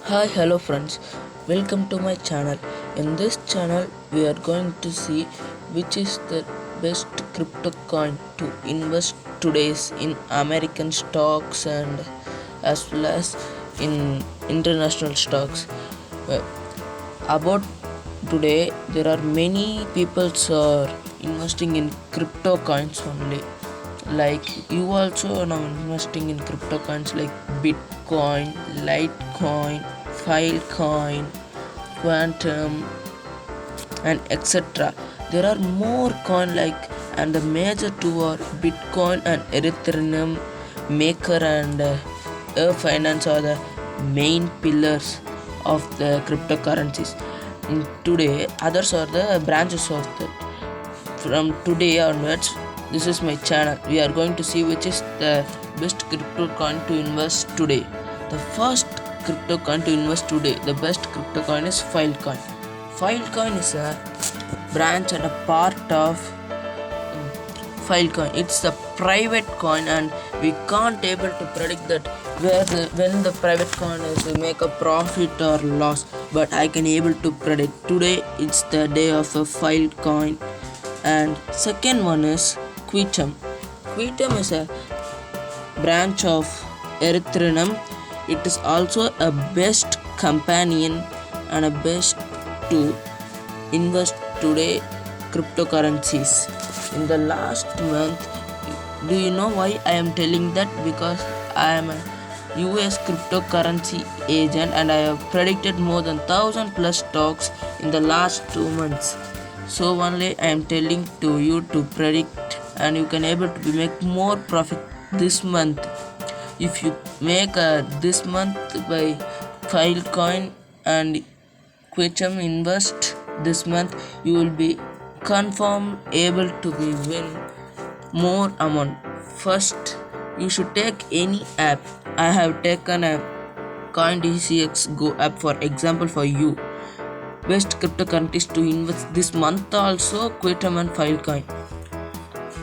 Hi, hello friends, welcome to my channel. In this channel, we are going to see which is the best crypto coin to invest today's in American stocks and as well as in international stocks. Uh, About today, there are many people are investing in crypto coins only. Like you also now investing in crypto coins like Bitcoin, Litecoin, Filecoin, Quantum, and etc. There are more coin like, and the major two are Bitcoin and Ethereum. Maker and Air Finance are the main pillars of the cryptocurrencies. Today, others are the branches of the. From today onwards, this is my channel. We are going to see which is the best crypto coin to invest today. The first crypto coin to invest today, the best crypto coin is Filecoin. Filecoin is a branch and a part of Filecoin. It's a private coin, and we can't able to predict that when the private coin is make a profit or loss. But I can able to predict today. It's the day of a Filecoin. And second one is Quantum. Quantum is a branch of Ethereum. It is also a best companion and a best to invest today cryptocurrencies. In the last month, do you know why I am telling that? Because I am a US cryptocurrency agent and I have predicted more than 1000 plus stocks in the last 2 months. So only I am telling to you to predict, and you can able to make more profit this month. If you make this month by Filecoin and Quantum invest this month, you will be confirm able to be win more amount. First, you should take any app. I have taken a CoinDCX Go app for example for you. Best cryptocurrencies to invest this month also Quantum and Filecoin,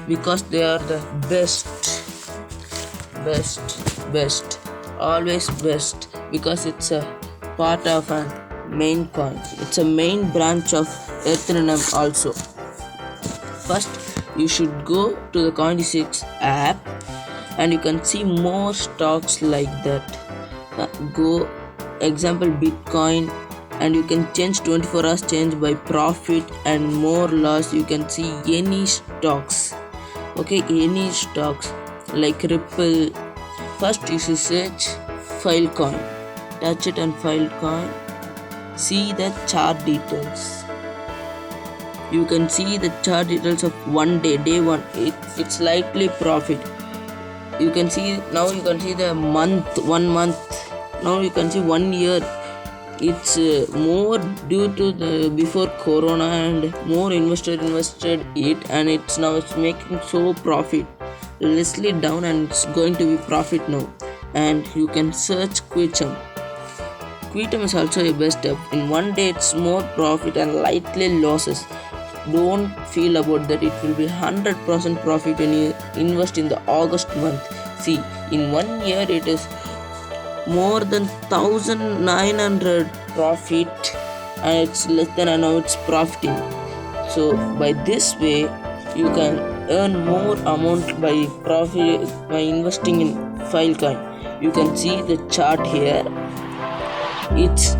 because they are the best, always best, because it's a part of a main coin. It's a main branch of Ethereum also. First, you should go to the CoinDCX app and you can see more stocks like that. Go example Bitcoin, and you can change 24 hours change by profit and more loss. You can see any stocks, any stocks like Ripple. First you should search Filecoin, touch it and Filecoin, see the chart details. You can see the chart details of day one. It's slightly profit. You can see now, you can see the month, 1 month. Now you can see 1 year. It's more due to the before Corona, and more invested it, and it's now it's making so profit. Lessly down, and it's going to be profit now. And you can search Quantum. Quantum is also a best step. In 1 day, it's more profit and lightly losses. Don't feel about that. It will be 100% profit when you invest in the August month. See, in 1 year, it is more than 1900 profit, and it's less than an hour it's profiting. So by this way you can earn more amount by profit by investing in Filecoin. You can see the chart here. It's